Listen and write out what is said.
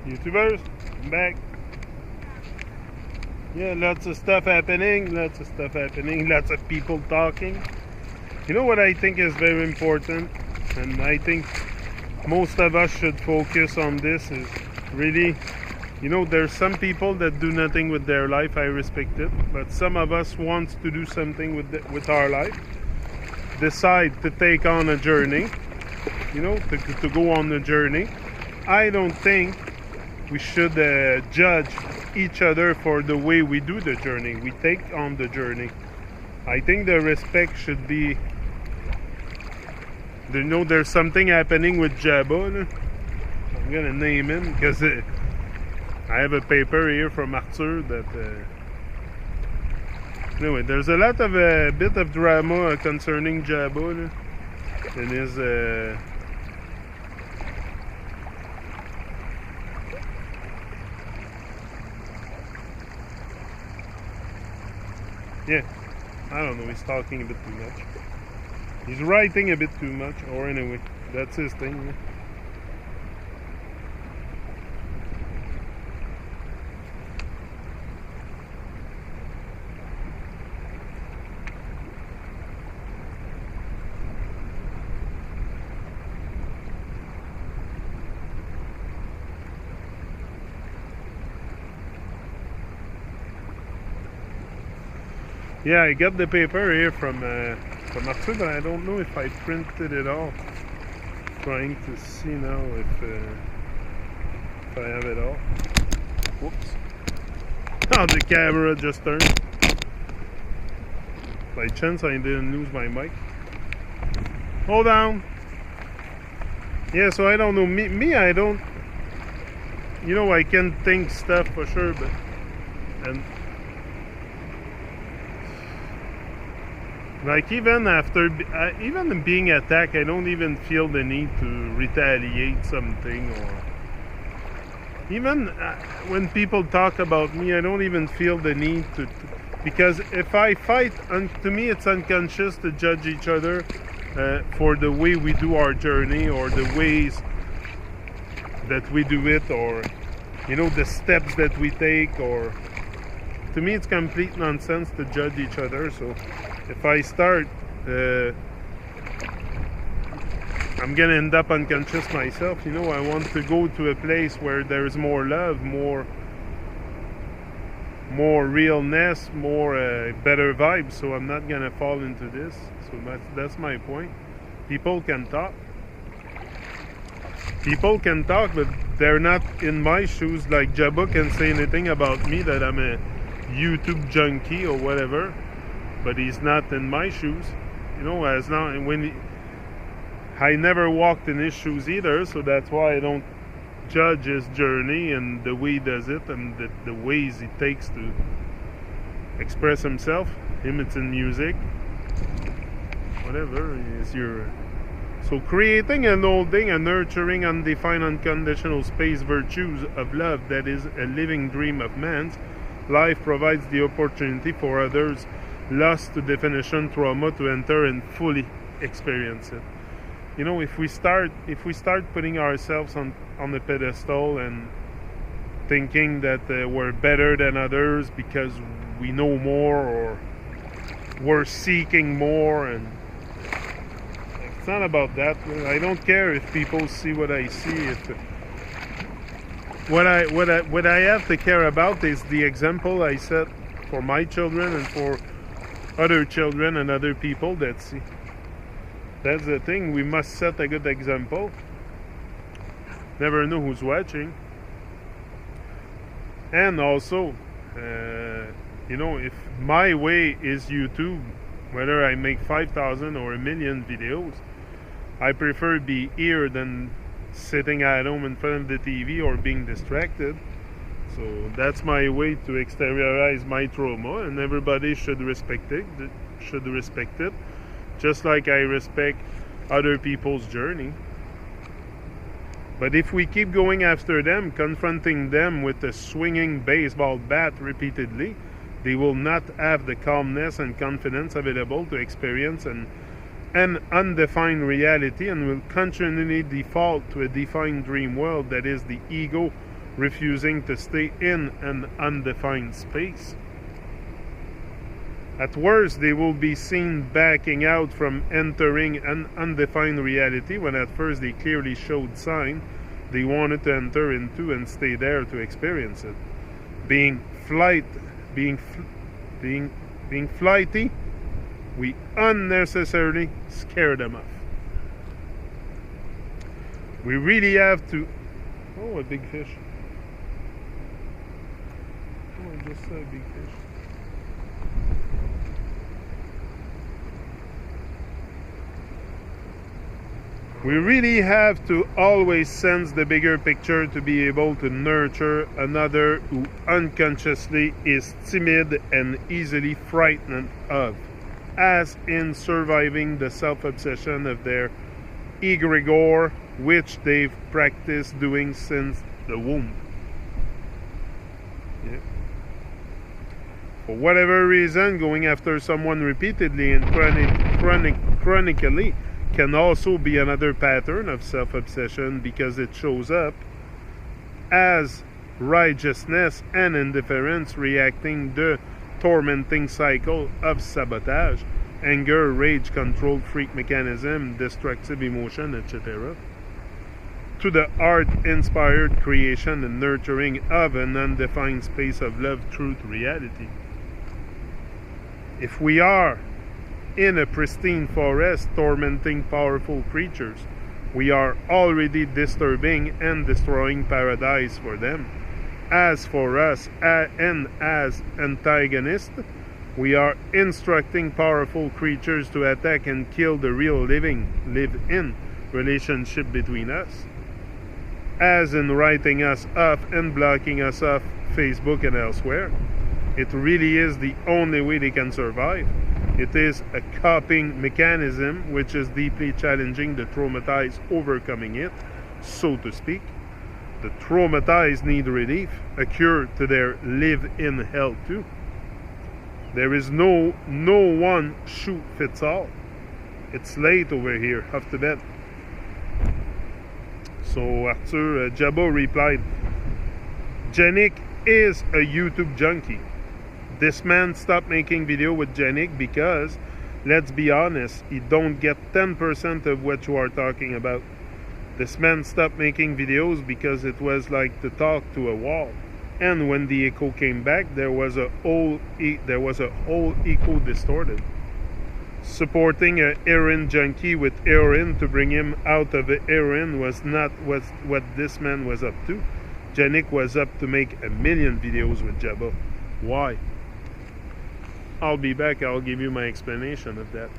YouTubers, I'm back. Yeah, lots of stuff happening, lots of people talking. You know what I think is very important, and I think most of us should focus on this, is really, there's some people that do nothing with their life. I respect it, but some of us wants to do something with our life, decide to take on a journey, to go on the journey. I don't think we should judge each other for the way we do the journey, we take on the journey. I think the respect should be, there's something happening with Jabba. I'm gonna name him because I have a paper here from Arthur that anyway, there's a lot of bit of drama concerning Jabba and his yeah, I don't know, he's talking a bit too much. He's writing a bit too much, or anyway, that's his thing. Yeah. Yeah, I got the paper here from Arthur, but I don't know if I printed it all. Trying to see now if I have it all. Whoops. Oh, the camera just turned. By chance I didn't lose my mic. Hold on. Yeah, so I don't know. Me, I don't. I can think stuff for sure, but like even after even being attacked, I don't even feel the need to retaliate something, or even when people talk about me, I don't even feel the need to because if I fight, to me it's unconscious to judge each other for the way we do our journey, or the ways that we do it, or the steps that we take, or to me it's complete nonsense to judge each other. So if I start, I'm gonna end up unconscious myself. I want to go to a place where there's more love, more realness, more better vibes. So I'm not gonna fall into this. So that's my point. People can talk, but they're not in my shoes. Like Jabba can say anything about me, that I'm a YouTube junkie or whatever, but he's not in my shoes. As now, I never walked in his shoes either, so that's why I don't judge his journey and the way he does it, and the ways he takes to express himself. Him, it's in music, whatever is your. So creating and holding and nurturing undefined unconditional space virtues of love, that is a living dream of man's life, provides the opportunity for others lost to definition trauma to enter and fully experience it. If we start putting ourselves on the pedestal and thinking that we're better than others because we know more, or we're seeking more, and it's not about that. I don't care if people see what I see. What I have to care about is the example I set for my children and for other children and other people that see. That's the thing. We must set a good example. Never know who's watching. And also, if my way is YouTube, whether I make 5,000 or 1,000,000 videos, I prefer be here than sitting at home in front of the TV or being distracted. So that's my way to exteriorize my trauma, and everybody should respect it. Just like I respect other people's journey. But if we keep going after them, confronting them with a swinging baseball bat repeatedly, they will not have the calmness and confidence available to experience an undefined reality, and will continually default to a defined dream world that is the ego refusing to stay in an undefined space. At worst, they will be seen backing out from entering an undefined reality when at first they clearly showed sign they wanted to enter into and stay there to experience it. Being flighty, we unnecessarily scare them off. We really have to... Oh, a big fish. Oh, I just saw a big fish. We really have to always sense the bigger picture to be able to nurture another who unconsciously is timid and easily frightened of, as in surviving the self-obsession of their egregore, which they've practiced doing since the womb. Yeah. For whatever reason, going after someone repeatedly and chronically can also be another pattern of self-obsession because it shows up as righteousness and indifference reacting the tormenting cycle of sabotage, anger, rage, control, freak mechanism, destructive emotion, etc. to the art-inspired creation and nurturing of an undefined space of love, truth, reality. If we are in a pristine forest tormenting powerful creatures, we are already disturbing and destroying paradise for them. As for us, and as antagonists, we are instructing powerful creatures to attack and kill the real live-in relationship between us. As in writing us off and blocking us off Facebook and elsewhere. It really is the only way they can survive. It is a coping mechanism which is deeply challenging the traumatized overcoming it, so to speak. The traumatized need relief, a cure to their live-in hell too. There is no one shoe fits all. It's late over here, off to bed. So Arthur Jabba replied, Janik is a YouTube junkie. This man stopped making video with Janik because, let's be honest, he don't get 10% of what you are talking about. This man stopped making videos because it was like to talk to a wall. And when the echo came back, there was a whole echo distorted. Supporting a heroin junkie with heroin to bring him out of the heroin was not what this man was up to. Janik was up to make 1 million videos with Jabba. Why? I'll be back. I'll give you my explanation of that.